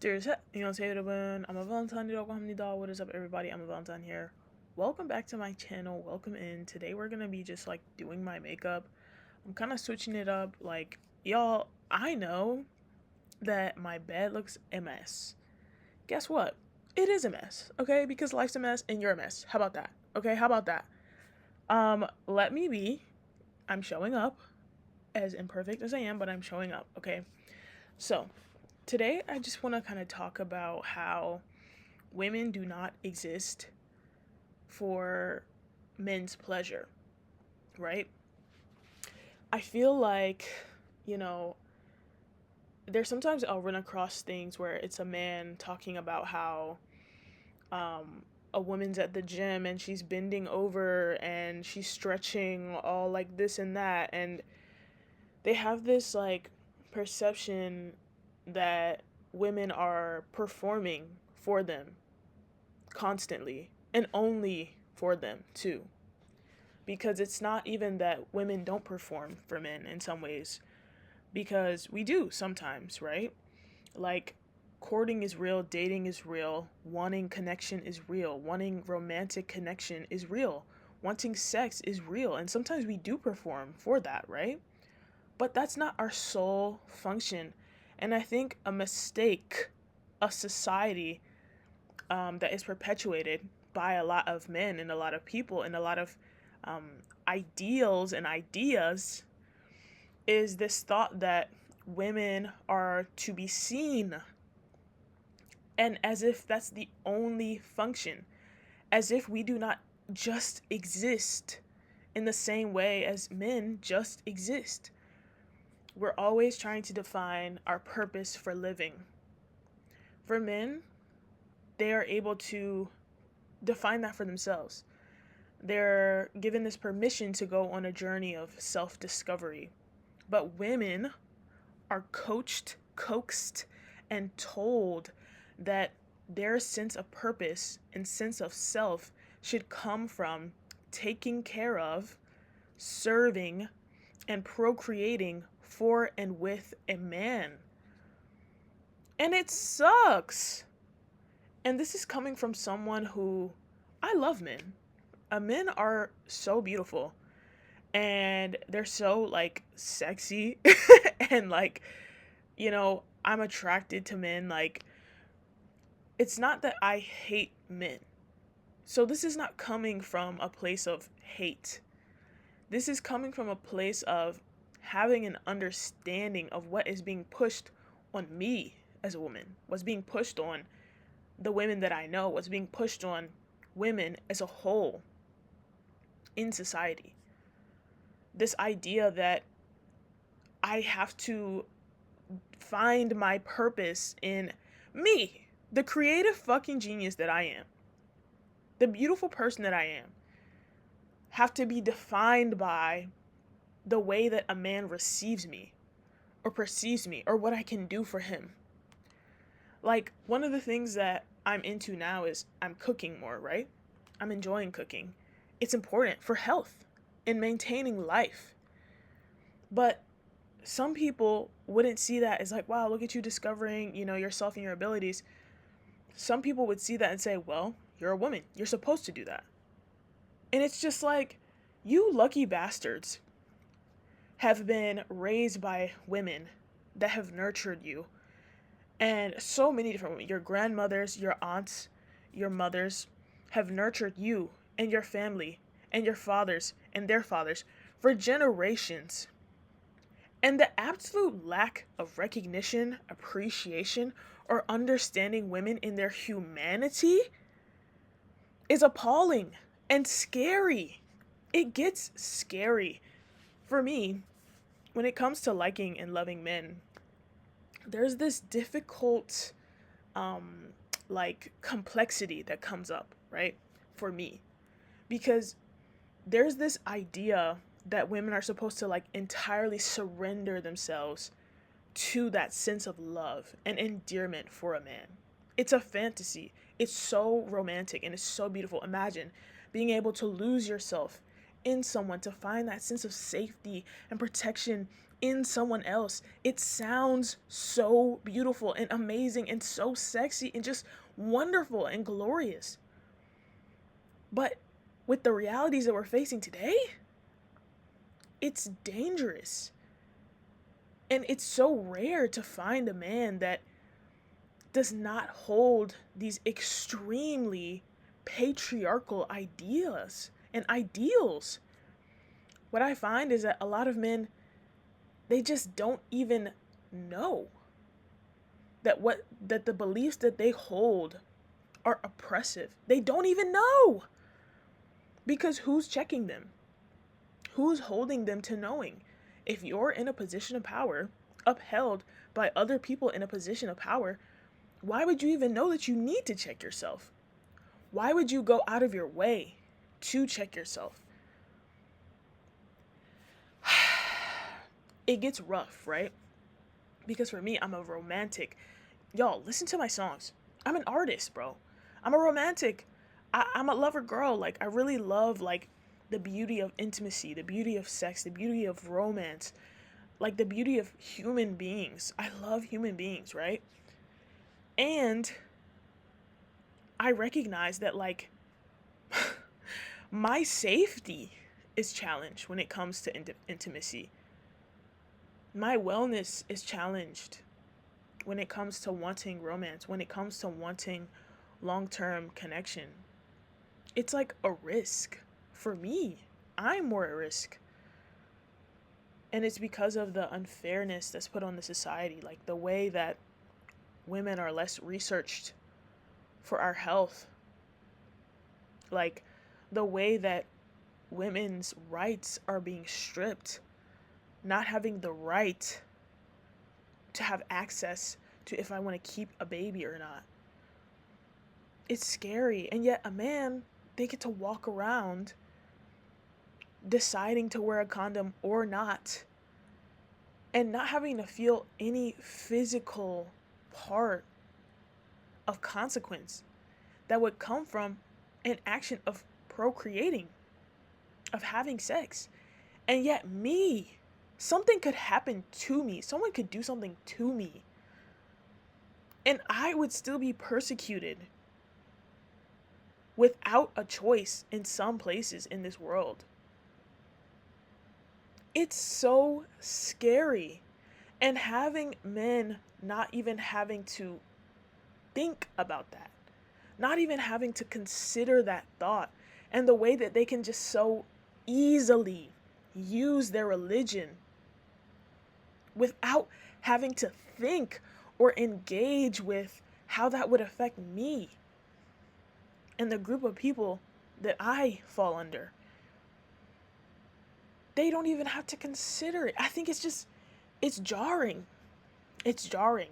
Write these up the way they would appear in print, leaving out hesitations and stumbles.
Cheers. 안녕하세요, 여러분. I'm a Valentine이라고 합니다. What is up, everybody? I'm a Valentine here. Welcome back to my channel. Welcome in. Today we're gonna be just like doing my makeup. I'm kind of switching it up. Like, y'all, I know that my bed looks a mess. Guess what? It is a mess, okay? Because life's a mess and you're a mess. How about that? Okay, how about that? Let me be. I'm showing up as imperfect as I am, but I'm showing up, okay? So, today I just want to kind of talk about how women do not exist for men's pleasure, right? I feel like, you know, there's sometimes I'll run across things where it's a man talking about how a woman's at the gym and she's bending over and she's stretching all like this and that. And they have this like perception that women are performing for them constantly and only for them too, because it's not even that women don't perform for men in some ways, because we do sometimes, right? Like, courting is real, dating is real, wanting connection is real, wanting romantic connection is real, wanting sex is real, and sometimes we do perform for that, right? But that's not our sole function. And I think a mistake of society that is perpetuated by a lot of men and a lot of people and a lot of um, ideals and ideas is this thought that women are to be seen, and as if that's the only function, as if we do not just exist in the same way as men just exist. We're always trying to define our purpose for living. For men, they are able to define that for themselves. They're given this permission to go on a journey of self discovery. But women are coached, coaxed, and told that their sense of purpose and sense of self should come from taking care of, serving, and procreating for and with a man. And it sucks. And this is coming from someone who, I love men. Men are so beautiful and they're so like sexy and like, I'm attracted to men. Like, it's not that I hate men. So this is not coming from a place of hate. This is coming from a place of having an understanding of what is being pushed on me as a woman, what's being pushed on the women that I know, what's being pushed on women as a whole in society. This idea that I have to find my purpose in me, the creative fucking genius that I am, the beautiful person that I am, have to be defined by the way that a man receives me or perceives me or what I can do for him. Like, one of the things that I'm into now is I'm cooking more, right? I'm enjoying cooking. It's important for health and maintaining life. But some people wouldn't see that as like, wow, look at you discovering, yourself and your abilities. Some people would see that and say, well, you're a woman. You're supposed to do that. And it's just like, you lucky bastards have been raised by women that have nurtured you. And so many different women, your grandmothers, your aunts, your mothers have nurtured you and your family and your fathers and their fathers for generations. And the absolute lack of recognition, appreciation, or understanding women in their humanity is appalling and scary. It gets scary. For me, when it comes to liking and loving men, there's this difficult, complexity that comes up, right? For me. Because there's this idea that women are supposed to like entirely surrender themselves to that sense of love and endearment for a man. It's a fantasy. It's so romantic and it's so beautiful. Imagine being able to lose yourself in someone to find that sense of safety and protection in someone else, it sounds so beautiful and amazing and so sexy and just wonderful and glorious. But with the realities that we're facing today, it's dangerous. And it's so rare to find a man that does not hold these extremely patriarchal ideas and ideals. What I find is that a lot of men, they just don't even know that the beliefs that they hold are oppressive. They don't even know. Because who's checking them? Who's holding them to knowing? If you're in a position of power, upheld by other people in a position of power, why would you even know that you need to check yourself? Why would you go out of your way to check yourself? It gets rough, right? Because for me, I'm a romantic. Y'all, listen to my songs. I'm an artist, bro. I'm a romantic. I'm a lover girl. Like, I really love, like, the beauty of intimacy, the beauty of sex, the beauty of romance, like, the beauty of human beings. I love human beings, right? And I recognize that, like, my safety is challenged when it comes to intimacy. My wellness is challenged when it comes to wanting romance, when it comes to wanting long-term connection. It's like a risk for me. I'm more at risk. And it's because of the unfairness that's put on the society, like the way that women are less researched for our health, like the way that women's rights are being stripped, not having the right to have access to if I want to keep a baby or not. It's scary. And yet a man, they get to walk around deciding to wear a condom or not, and not having to feel any physical part of consequence that would come from an action of procreating, of having sex. And yet me, something could happen to me. Someone could do something to me, and I would still be persecuted without a choice in some places in this world. It's so scary. And having men not even having to think about that, not even having to consider that thought, and the way that they can just so easily use their religion without having to think or engage with how that would affect me and the group of people that I fall under. They don't even have to consider it. I think it's jarring. It's jarring.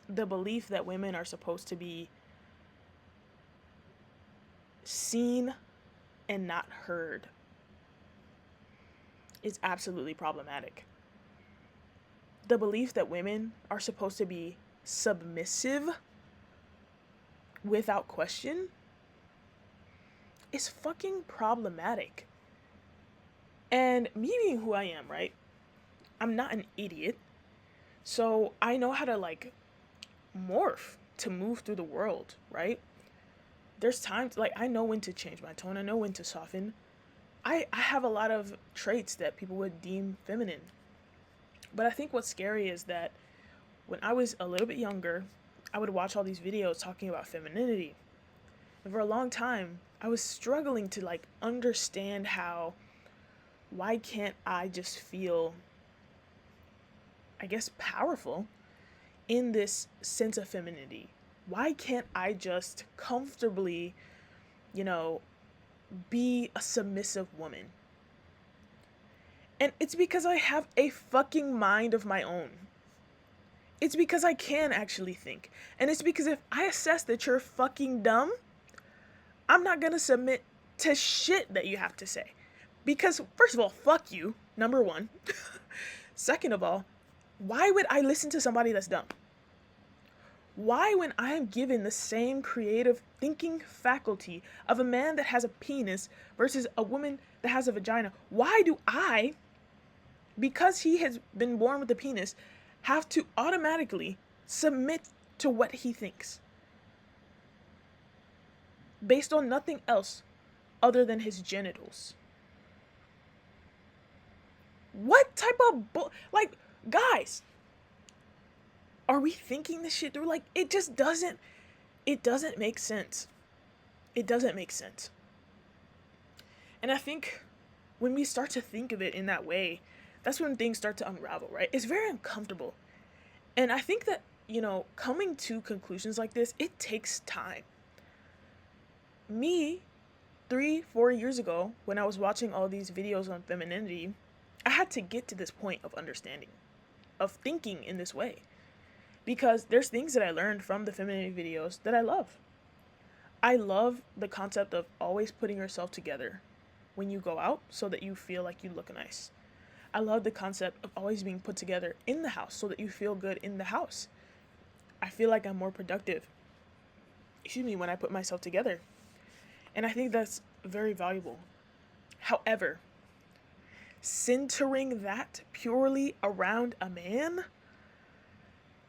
The belief that women are supposed to be seen and not heard is absolutely problematic. The belief that women are supposed to be submissive without question is fucking problematic. And me being who I am, right? I'm not an idiot. So I know how to, like, morph to move through the world, right? There's times, like, I know when to change my tone. I know when to soften. I have a lot of traits that people would deem feminine. But I think what's scary is that when I was a little bit younger, I would watch all these videos talking about femininity. And for a long time, I was struggling to, like, understand why can't I just feel, I guess, powerful in this sense of femininity? Why can't I just comfortably, be a submissive woman? And it's because I have a fucking mind of my own. It's because I can actually think. And it's because if I assess that you're fucking dumb, I'm not gonna submit to shit that you have to say. Because, first of all, fuck you, number one. Second of all, why would I listen to somebody that's dumb? Why, when I am given the same creative thinking faculty of a man that has a penis versus a woman that has a vagina, why do I, because he has been born with a penis, have to automatically submit to what he thinks based on nothing else other than his genitals? What type of like, guys, are we thinking this shit through? Like, it doesn't make sense. It doesn't make sense. And I think when we start to think of it in that way, that's when things start to unravel, right? It's very uncomfortable. And I think that, coming to conclusions like this, it takes time. Me, 3-4 years ago, when I was watching all these videos on femininity, I had to get to this point of understanding, of thinking in this way. Because there's things that I learned from the femininity videos that I love. I love the concept of always putting yourself together when you go out so that you feel like you look nice. I love the concept of always being put together in the house so that you feel good in the house. I feel like I'm more productive, when I put myself together. And I think that's very valuable. However, centering that purely around a man,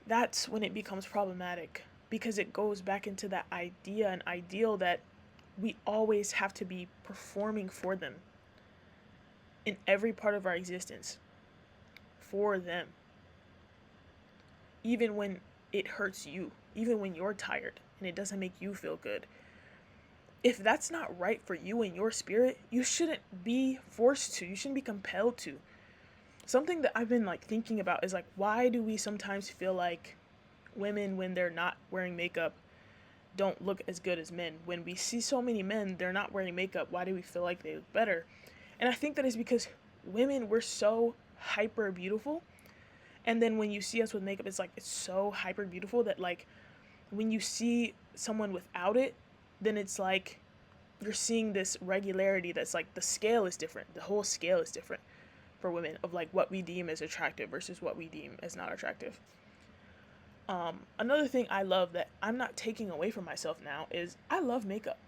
that's when it becomes problematic, because it goes back into that idea and ideal that we always have to be performing for them in every part of our existence, for them, even when it hurts you, even when you're tired and it doesn't make you feel good. If that's not right for you and your spirit, you shouldn't be forced to, you shouldn't be compelled to. Something that I've been thinking about is why do we sometimes feel like women, when they're not wearing makeup, don't look as good as men? When we see so many men, they're not wearing makeup, why do we feel like they look better? And I think that is because women, we're so hyper beautiful. And then when you see us with makeup, it's so hyper beautiful that when you see someone without it, then it's you're seeing this regularity that's the scale is different. The whole scale is different for women of what we deem as attractive versus what we deem as not attractive. Another thing I love that I'm not taking away from myself now is I love makeup.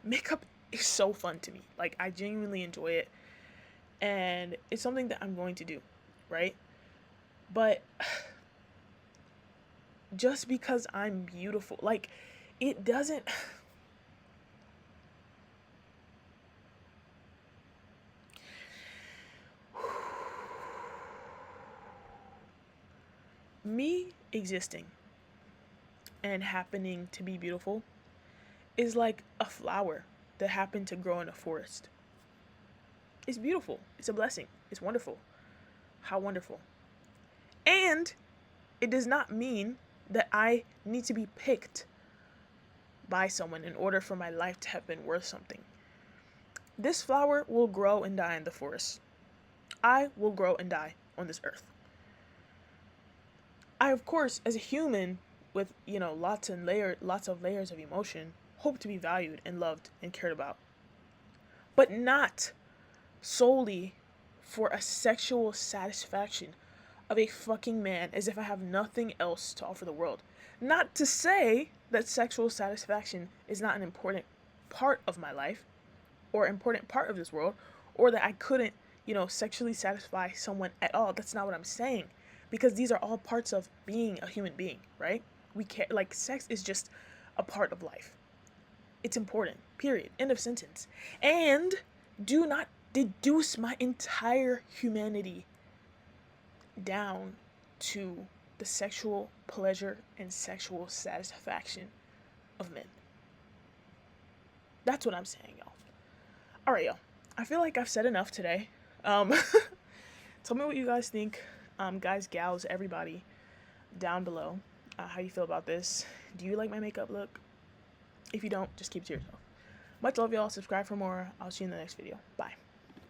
Makeup is so fun to me. I genuinely enjoy it, and it's something that I'm going to do, right? But just because I'm beautiful, it doesn't. Me existing and happening to be beautiful is like a flower that happened to grow in a forest. It's beautiful. It's a blessing. It's wonderful. How wonderful. And it does not mean that I need to be picked by someone in order for my life to have been worth something. This flower will grow and die in the forest. I will grow and die on this earth. I, of course, as a human with, lots of layers of emotion, hope to be valued and loved and cared about. But not solely for a sexual satisfaction of a fucking man, as if I have nothing else to offer the world. Not to say that sexual satisfaction is not an important part of my life or important part of this world, or that I couldn't, sexually satisfy someone at all. That's not what I'm saying, because these are all parts of being a human being, right? We can't, sex is just a part of life. It's important, period, end of sentence. And do not deduce my entire humanity down to the sexual pleasure and sexual satisfaction of men. That's what I'm saying, y'all. All right, y'all. I feel like I've said enough today. Tell me what you guys think, guys, gals, everybody, down below. How you feel about this? Do you like my makeup look? If you don't, just keep it to yourself. Much love, y'all. Subscribe for more. I'll see you in the next video. Bye.